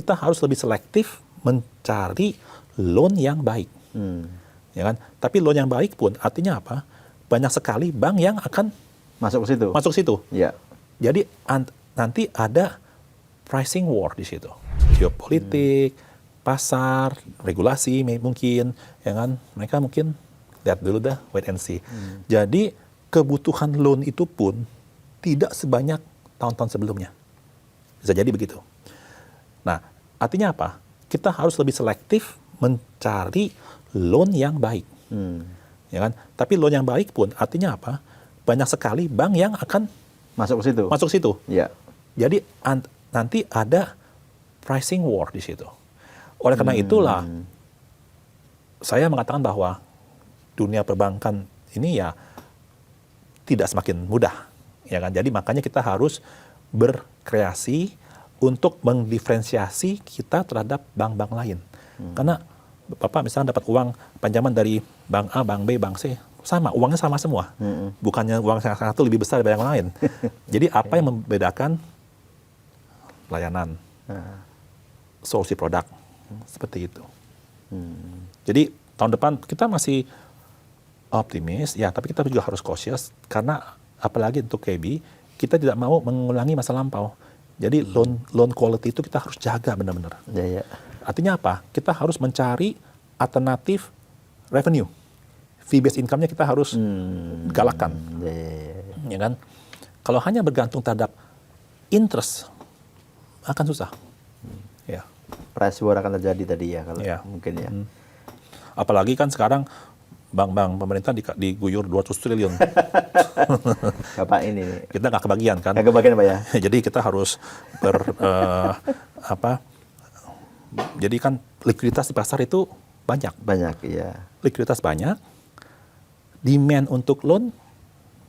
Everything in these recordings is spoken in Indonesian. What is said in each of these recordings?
kita harus lebih selektif mencari loan yang baik. Ya kan? Tapi loan yang baik pun artinya apa? Banyak sekali bank yang akan Masuk ke situ. masuk situ. Ya. Jadi nanti ada pricing war di situ. Geopolitik, pasar, regulasi mungkin, ya kan? Mereka mungkin lihat dulu dah, wait and see. Jadi kebutuhan loan itu pun tidak sebanyak tahun-tahun sebelumnya. Bisa jadi begitu. Nah, artinya apa? Kita harus lebih selektif mencari loan yang baik. Ya kan? Tapi loan yang baik pun artinya apa? Banyak sekali bank yang akan Masuk ke situ. masuk situ. Ya. Jadi nanti ada pricing war di situ. Oleh karena itulah saya mengatakan bahwa dunia perbankan ini ya tidak semakin mudah, ya kan? Jadi makanya kita harus berkreasi untuk mendiferensiasi kita terhadap bank-bank lain. Karena Bapak misalnya dapat uang pinjaman dari bank A, bank B, bank C, sama, uangnya sama semua. Bukannya uang yang satu lebih besar dari yang lain. Jadi apa yang membedakan layanan, solusi produk, seperti itu. Jadi tahun depan kita masih optimis, ya, tapi kita juga harus cautious karena apalagi untuk KB kita tidak mau mengulangi masa lampau. Jadi loan quality itu kita harus jaga benar-benar. Ya. Artinya apa? Kita harus mencari alternatif revenue, fee based income-nya kita harus galakkan, ya kan? Kalau hanya bergantung terhadap interest akan susah. Ya. Price war akan terjadi tadi ya kalau Ya. mungkin ya. Apalagi kan sekarang bank-bank pemerintah diguyur 200 triliun. Bapak ini Kita nggak kebagian kan? nggak kebagian Pak ya. Jadi kita harus jadi kan likuiditas di pasar itu banyak. Banyak ya. Likuiditas banyak, demand untuk loan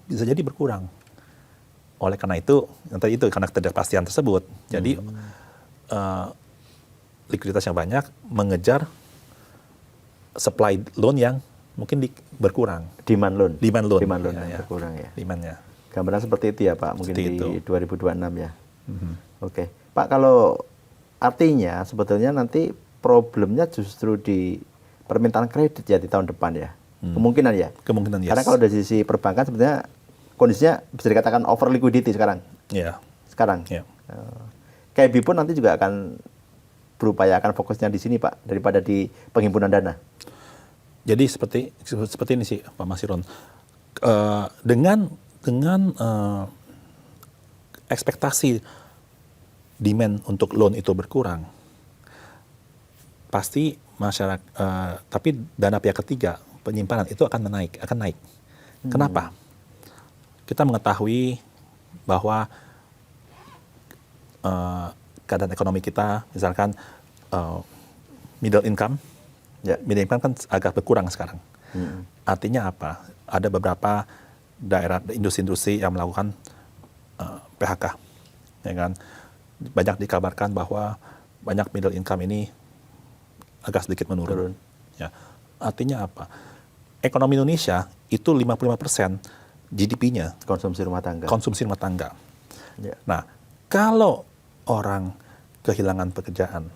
bisa jadi berkurang. Oleh karena itu karena ketidakpastian tersebut, jadi likuiditas yang banyak mengejar supply loan yang mungkin berkurang. Demand loan Demand loan yang berkurang ya. Demandnya. Gambaran seperti itu ya Pak, mungkin Seperti di itu. 2026 ya. Oke. Pak, kalau artinya sebetulnya nanti problemnya justru di permintaan kredit ya di tahun depan ya. Kemungkinan ya. Kemungkinan yes. Karena kalau dari sisi perbankan sebetulnya kondisinya bisa dikatakan over liquidity sekarang. Ya. Sekarang. Ya. KB pun nanti juga akan berupaya akan fokusnya di sini Pak daripada di penghimpunan dana. Jadi seperti ini sih Pak Masiron. Dengan ekspektasi demand untuk loan itu berkurang, pasti masyarakat, tapi dana pihak ketiga penyimpanan itu akan naik. Kenapa? Kita mengetahui bahwa keadaan ekonomi kita, misalkan middle income kan agak berkurang sekarang. Artinya apa? Ada beberapa daerah industri-industri yang melakukan PHK, ya kan? Banyak dikabarkan bahwa banyak middle income ini agak sedikit menurun. Ya. Artinya apa? Ekonomi Indonesia itu 55% GDP-nya Konsumsi rumah tangga. Ya. Nah, kalau orang kehilangan pekerjaan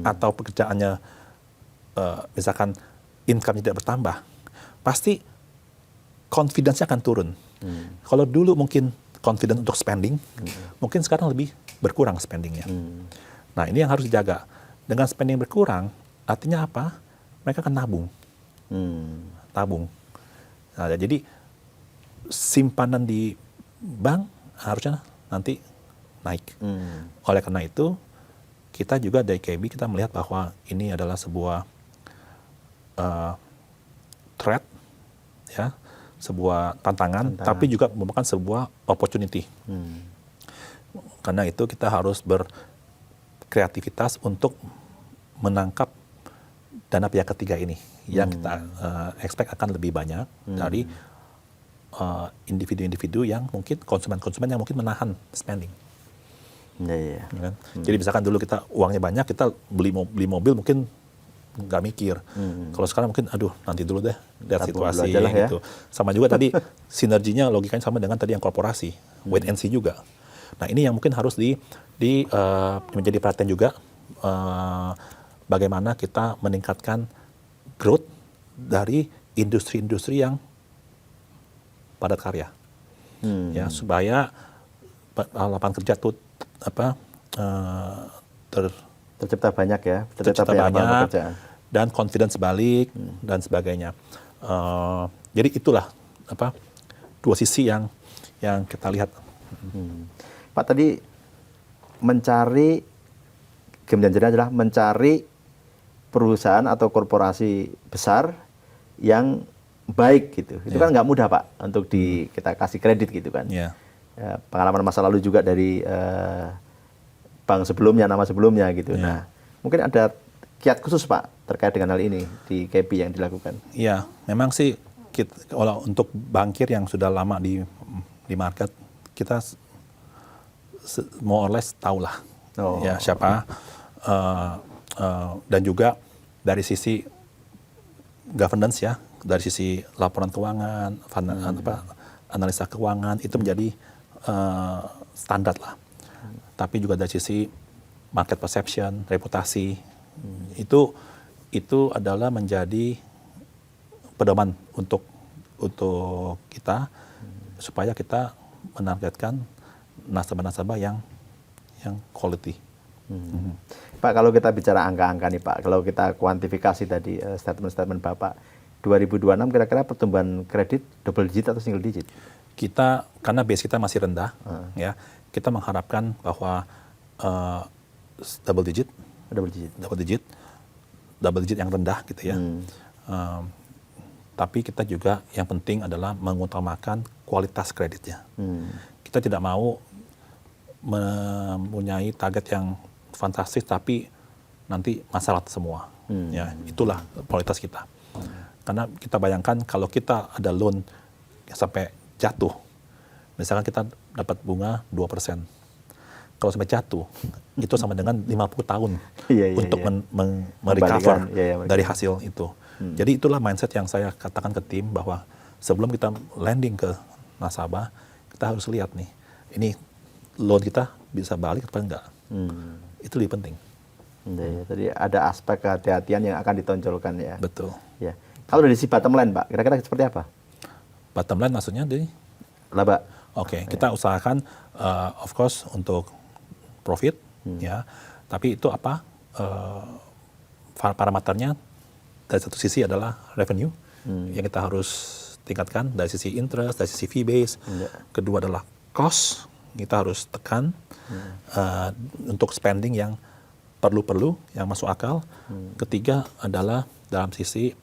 atau pekerjaannya misalkan income tidak bertambah, pasti confidence-nya akan turun. Kalau dulu mungkin confident untuk spending, mungkin sekarang lebih berkurang spendingnya. Nah, ini yang harus dijaga. Dengan spending berkurang, artinya apa? Mereka akan tabung. Nah, jadi simpanan di bank harusnya nanti naik. Oleh karena itu, kita juga dari KB kita melihat bahwa ini adalah sebuah threat, ya, sebuah tantangan, tapi juga merupakan sebuah opportunity. Karena itu kita harus berkreativitas untuk menangkap dana pihak ketiga ini yang kita expect akan lebih banyak dari individu-individu yang mungkin konsumen-konsumen yang mungkin menahan spending. Ya. Kan? Jadi misalkan dulu kita uangnya banyak, kita beli mobil mungkin nggak mikir. Kalau sekarang mungkin aduh nanti dulu deh lihat situasi gitu. Sama juga tadi sinerginya logikanya sama dengan tadi yang korporasi, wait and see juga. Nah, ini yang mungkin harus menjadi perhatian juga bagaimana kita meningkatkan growth dari industri-industri yang padat karya, ya, supaya lapangan kerja tuh tercipta banyak ya, tercipta banyak pekerjaan. dan confidence balik dan sebagainya. Jadi itulah dua sisi yang kita lihat. Pak, tadi mencari game changer adalah mencari perusahaan atau korporasi besar yang baik gitu. Itu kan nggak mudah Pak untuk kita kasih kredit gitu kan. Yeah. Ya, pengalaman masa lalu juga dari bank sebelumnya, nama sebelumnya gitu. Nah, mungkin ada kiat khusus Pak terkait dengan hal ini di KB yang dilakukan. Iya, memang sih kalau untuk bankir yang sudah lama di market, kita more or less tahulah ya siapa, dan juga dari sisi governance ya, dari sisi laporan keuangan, analisa keuangan itu menjadi standar lah. Tapi juga dari sisi market perception, reputasi, itu adalah menjadi pedoman untuk kita supaya kita menargetkan nasabah-nasabah yang quality. Pak, kalau kita bicara angka-angka nih Pak, kalau kita kuantifikasi tadi statement-statement Bapak, 2026 kira-kira pertumbuhan kredit double digit atau single digit? Kita, karena base kita masih rendah, ya, kita mengharapkan bahwa double digit yang rendah gitu ya. Tapi kita juga yang penting adalah mengutamakan kualitas kreditnya. Kita tidak mau mempunyai target yang fantastis tapi nanti masalah semua. Ya, itulah kualitas kita. Karena kita bayangkan kalau kita ada loan sampai jatuh, misalkan kita dapat bunga 2%. Kalau sampai jatuh, itu sama dengan 50 tahun untuk merecover dari hasil itu. Jadi itulah mindset yang saya katakan ke tim bahwa sebelum kita lending ke nasabah, kita harus lihat nih, ini loan kita bisa balik atau enggak. Itu lebih penting. Jadi ada aspek kehati-hatian yang akan ditonjolkan ya. Betul. Ya. Kalau dari si bottom line Pak, kira-kira seperti apa? Bottom line maksudnya dari? Laba. Oke, kita usahakan of course untuk profit, ya. Tapi itu apa? Parameternya dari satu sisi adalah revenue yang kita harus tingkatkan dari sisi interest, dari sisi fee base. Kedua adalah cost, kita harus tekan untuk spending yang perlu yang masuk akal. Ketiga adalah dalam sisi